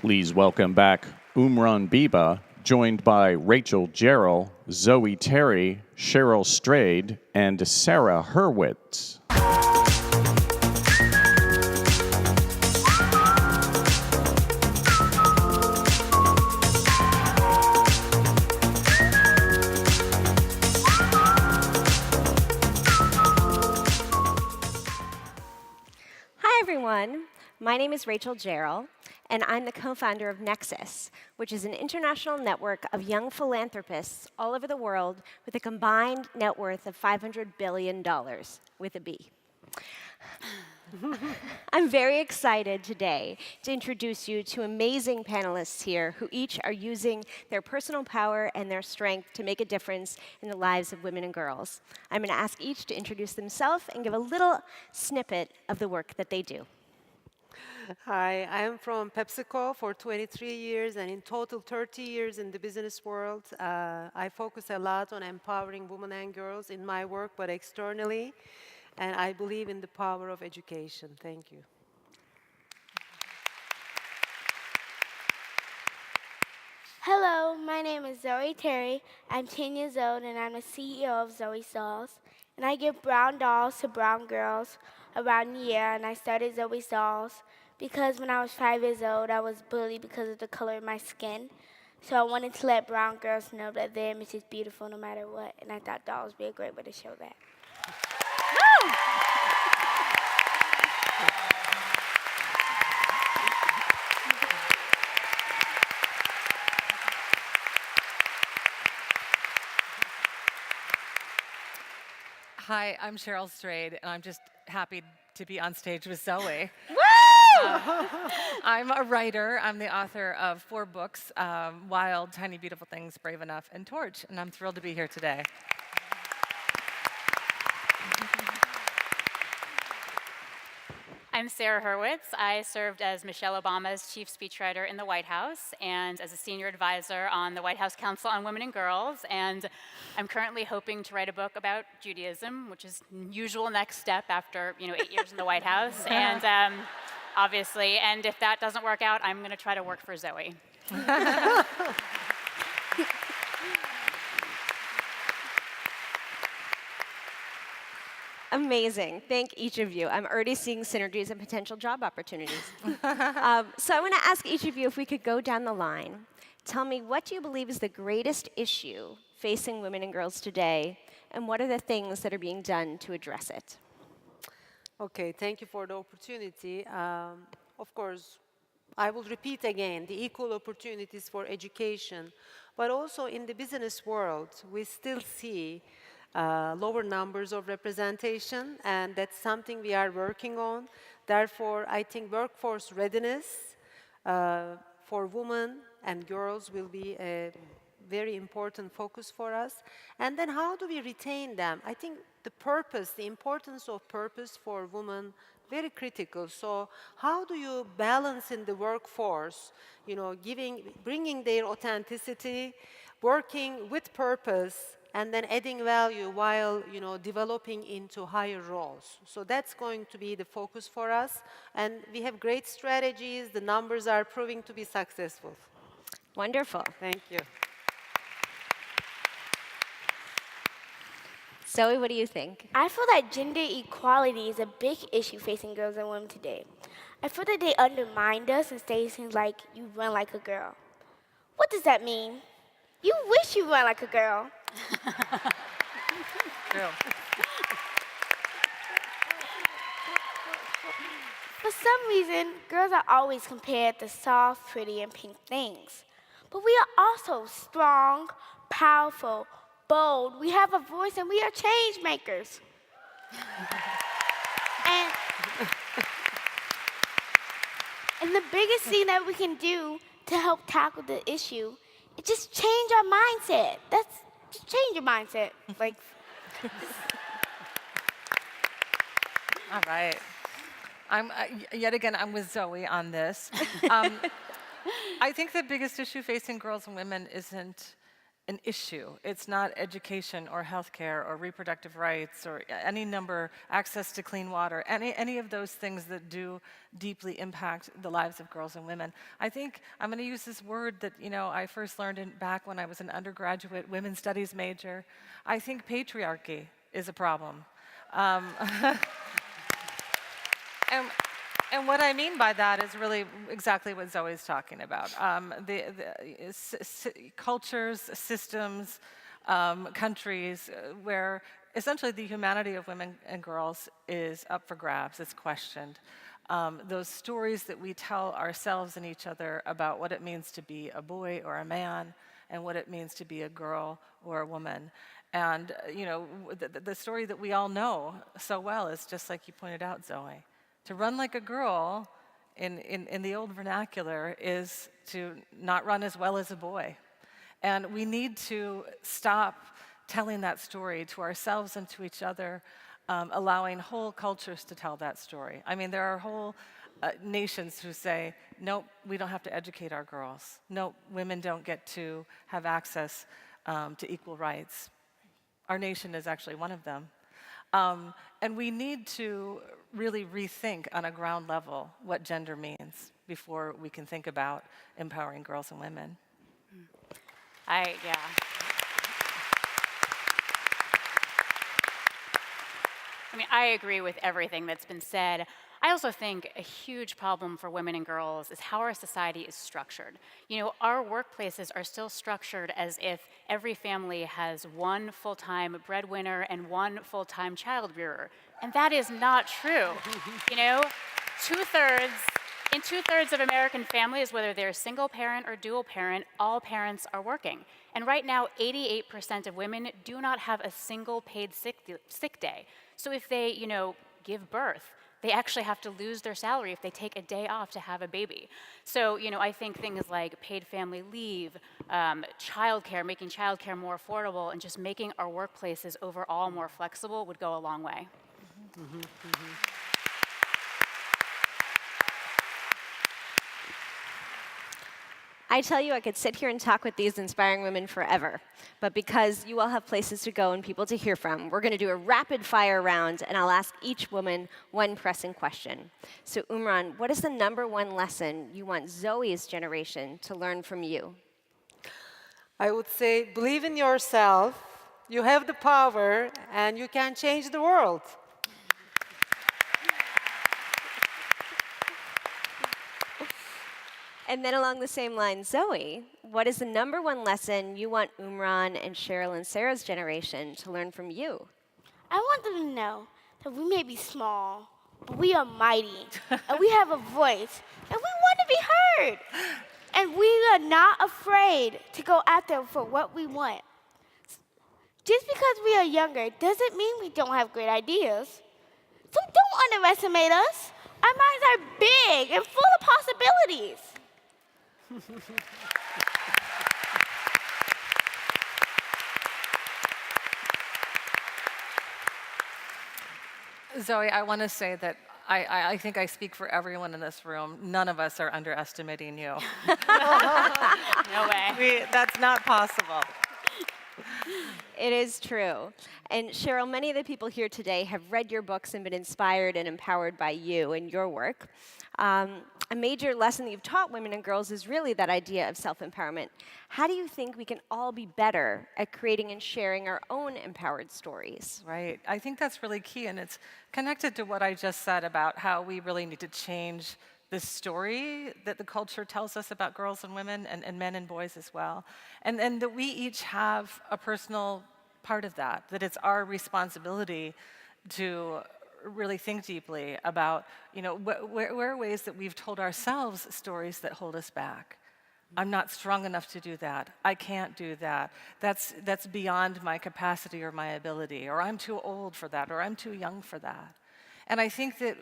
Please welcome back Imran Beba, joined by Rachel Gerrol, Zoe Terry, Cheryl Strayed, and Sarah Hurwitz. Hi, everyone. My name is Rachel Gerrol, and I'm the co-founder of Nexus, which is an international network of young philanthropists all over the world with a combined net worth of $500 billion, with a B. I'm very excited today to introduce you to amazing panelists here who each are using their personal power and their strength to make a difference in the lives of women and girls. I'm going to ask each to introduce themselves and give a little snippet of the work that they do. Hi, I am from PepsiCo for 23 years and in total 30 years in the business world. I focus a lot on empowering women and girls in my work, but externally, and I believe in the power of education. Thank you. Hello, my name is Zoe Terry. I'm 10 years old and I'm the CEO of Zoe Dolls. And I give brown dolls to brown girls around the year, and I started Zoe Dolls because when I was 5 years old, I was bullied because of the color of my skin. So I wanted to let brown girls know that their image is beautiful no matter what, and I thought dolls would be a great way to show that. Hi, I'm Cheryl Strayed, and I'm just happy to be on stage with Zoe. I'm a writer. I'm the author of 4 books, Wild, Tiny Beautiful Things, Brave Enough, and Torch, and I'm thrilled to be here today. I'm Sarah Hurwitz. I served as Michelle Obama's chief speechwriter in the White House and as a senior advisor on the White House Council on Women and Girls. And I'm currently hoping to write a book about Judaism, which is usual next step after 8 years in the White House. And obviously, and if that doesn't work out, I'm going to try to work for Zoe. Amazing. Thank each of you. I'm already seeing synergies and potential job opportunities. So I want to ask each of you if we could go down the line. Tell me, what do you believe is the greatest issue facing women and girls today, and what are the things that are being done to address it? Okay, thank you for the opportunity. Of course, I will repeat again, the equal opportunities for education, but also in the business world, we still see lower numbers of representation, and that's something we are working on. Therefore, I think workforce readiness for women and girls will be a very important focus for us. And then how do we retain them? I think the purpose, the importance of purpose for women, very critical. So how do you balance in the workforce, bringing their authenticity, working with purpose, and then adding value while developing into higher roles. So that's going to be the focus for us. And we have great strategies. The numbers are proving to be successful. Wonderful. Thank you. Zoe, what do you think? I feel that gender equality is a big issue facing girls and women today. I feel that they undermine us and say things like, "You run like a girl." What does that mean? You wish you run like a girl. True. For some reason, girls are always compared to soft, pretty, and pink things. But we are also strong, powerful, bold. We have a voice, and we are change makers. And the biggest thing that we can do to help tackle the issue is just change our mindset. Just change your mindset. All right. Yet again, I'm with Zoe on this. I think the biggest issue facing girls and women isn't an issue. It's not education or healthcare or reproductive rights or any number, access to clean water, any of those things that do deeply impact the lives of girls and women. I think I'm going to use this word that I first learned back when I was an undergraduate women's studies major. I think patriarchy is a problem. And what I mean by that is really exactly what Zoe's talking about. Cultures, systems, countries where essentially the humanity of women and girls is up for grabs, it's questioned. Those stories that we tell ourselves and each other about what it means to be a boy or a man and what it means to be a girl or a woman. And the story that we all know so well is just like you pointed out, Zoe. To run like a girl in the old vernacular is to not run as well as a boy. And we need to stop telling that story to ourselves and to each other, allowing whole cultures to tell that story. I mean, there are whole nations who say, nope, we don't have to educate our girls. Nope, women don't get to have access to equal rights. Our nation is actually one of them. And we need to really rethink on a ground level what gender means before we can think about empowering girls and women. Yeah. I mean, I agree with everything that's been said. I also think a huge problem for women and girls is how our society is structured. Our workplaces are still structured as if every family has one full-time breadwinner and one full-time child rearer. And that is not true. In two-thirds of American families, whether they're single parent or dual parent, all parents are working. And right now, 88% of women do not have a single paid sick day. So if they, give birth, they actually have to lose their salary if they take a day off to have a baby. So, I think things like paid family leave, childcare, making childcare more affordable, and just making our workplaces overall more flexible would go a long way. I tell you, I could sit here and talk with these inspiring women forever. But because you all have places to go and people to hear from, we're going to do a rapid fire round, and I'll ask each woman one pressing question. So Imran, what is the #1 lesson you want Zoe's generation to learn from you? I would say, believe in yourself, you have the power, and you can change the world. And then along the same line, Zoe, what is the #1 lesson you want Imran and Cheryl and Sarah's generation to learn from you? I want them to know that we may be small, but we are mighty, and we have a voice, and we want to be heard. And we are not afraid to go after for what we want. Just because we are younger doesn't mean we don't have great ideas. So don't underestimate us. Our minds are big and full of possibilities. Zoe, I want to say that I think I speak for everyone in this room. None of us are underestimating you. No way. That's not possible. It is true. And Cheryl, many of the people here today have read your books and been inspired and empowered by you and your work. A major lesson that you've taught women and girls is really that idea of self-empowerment. How do you think we can all be better at creating and sharing our own empowered stories? Right. I think that's really key, and it's connected to what I just said about how we really need to change the story that the culture tells us about girls and women and men and boys as well. And that we each have a personal part of that it's our responsibility to really think deeply about, where are ways that we've told ourselves stories that hold us back. I'm not strong enough to do that. I can't do that. That's beyond my capacity or my ability, or I'm too old for that, or I'm too young for that. And I think that,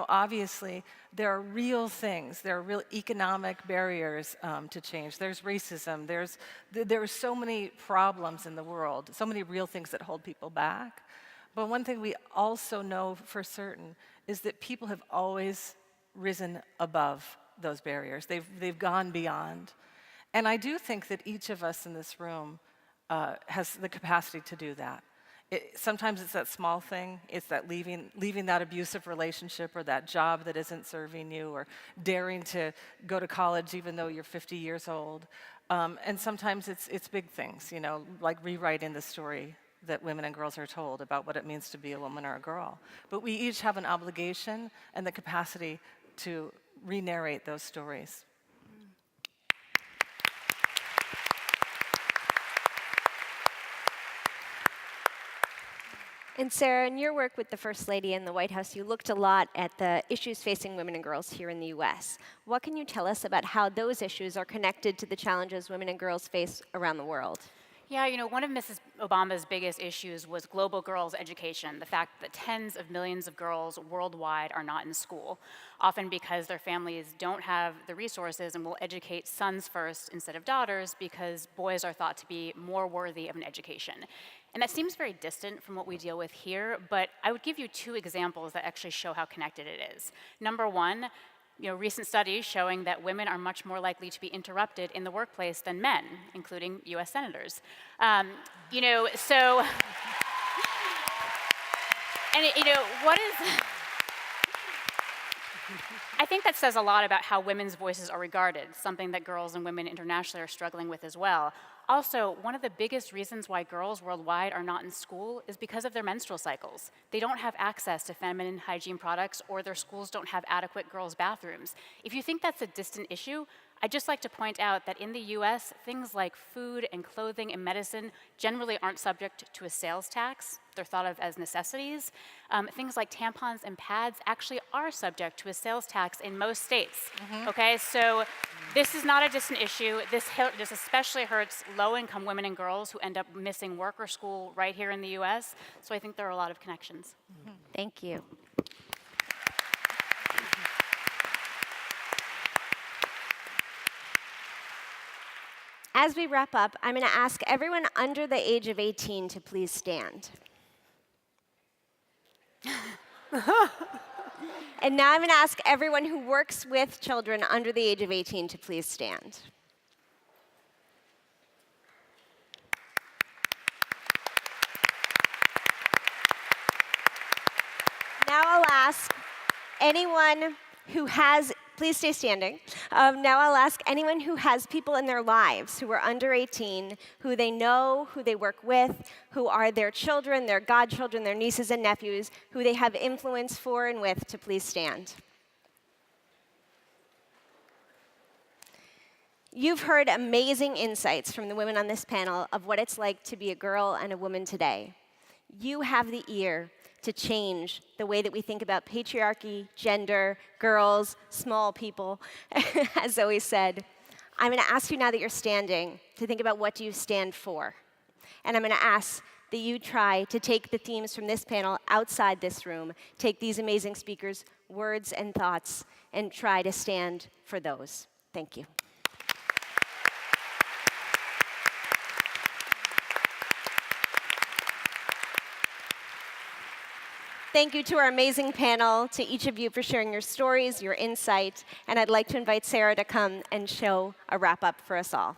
obviously, there are real things. There are real economic barriers to change. There's racism. There are so many problems in the world, so many real things that hold people back. But one thing we also know for certain is that people have always risen above those barriers. They've gone beyond. And I do think that each of us in this room has the capacity to do that. Sometimes it's that small thing. It's that leaving that abusive relationship or that job that isn't serving you, or daring to go to college even though you're 50 years old. And sometimes it's big things, you know, like rewriting the story that women and girls are told about what it means to be a woman or a girl. But we each have an obligation and the capacity to re-narrate those stories. And Sarah, in your work with the First Lady in the White House, you looked a lot at the issues facing women and girls here in the US. What can you tell us about how those issues are connected to the challenges women and girls face around the world? Yeah, you know, one of Mrs. Obama's biggest issues was global girls' education, the fact that tens of millions of girls worldwide are not in school, often because their families don't have the resources and will educate sons first instead of daughters because boys are thought to be more worthy of an education. And that seems very distant from what we deal with here, but I would give you two examples that actually show how connected it is. Number one, you know, recent studies showing that women are much more likely to be interrupted in the workplace than men, including US senators. You know, so, and you know, what is, I think that says a lot about how women's voices are regarded, something that girls and women internationally are struggling with as well. Also, one of the biggest reasons why girls worldwide are not in school is because of their menstrual cycles. They don't have access to feminine hygiene products, or their schools don't have adequate girls' bathrooms. If you think that's a distant issue, I'd just like to point out that in the US, things like food and clothing and medicine generally aren't subject to a sales tax. They're thought of as necessities. Things like tampons and pads actually are subject to a sales tax in most states. Okay, so this is not a distant issue. This especially hurts low-income women and girls who end up missing work or school right here in the US. So I think there are a lot of connections. Thank you. As we wrap up, I'm going to ask everyone under the age of 18 to please stand. And now I'm going to ask everyone who works with children under the age of 18 to please stand. Now I'll ask anyone who has, please stay standing. Now I'll ask anyone who has people in their lives who are under 18, who they know, who they work with, who are their children, their godchildren, their nieces and nephews, who they have influence for and with, to please stand. You've heard amazing insights from the women on this panel of what it's like to be a girl and a woman today. You have the ear to change the way that we think about patriarchy, gender, girls, small people, as Zoe said. I'm going to ask you now that you're standing to think about what do you stand for. And I'm going to ask that you try to take the themes from this panel outside this room, take these amazing speakers' words and thoughts, and try to stand for those. Thank you. Thank you to our amazing panel, to each of you for sharing your stories, your insight, and I'd like to invite Sarah to come and show a wrap-up for us all.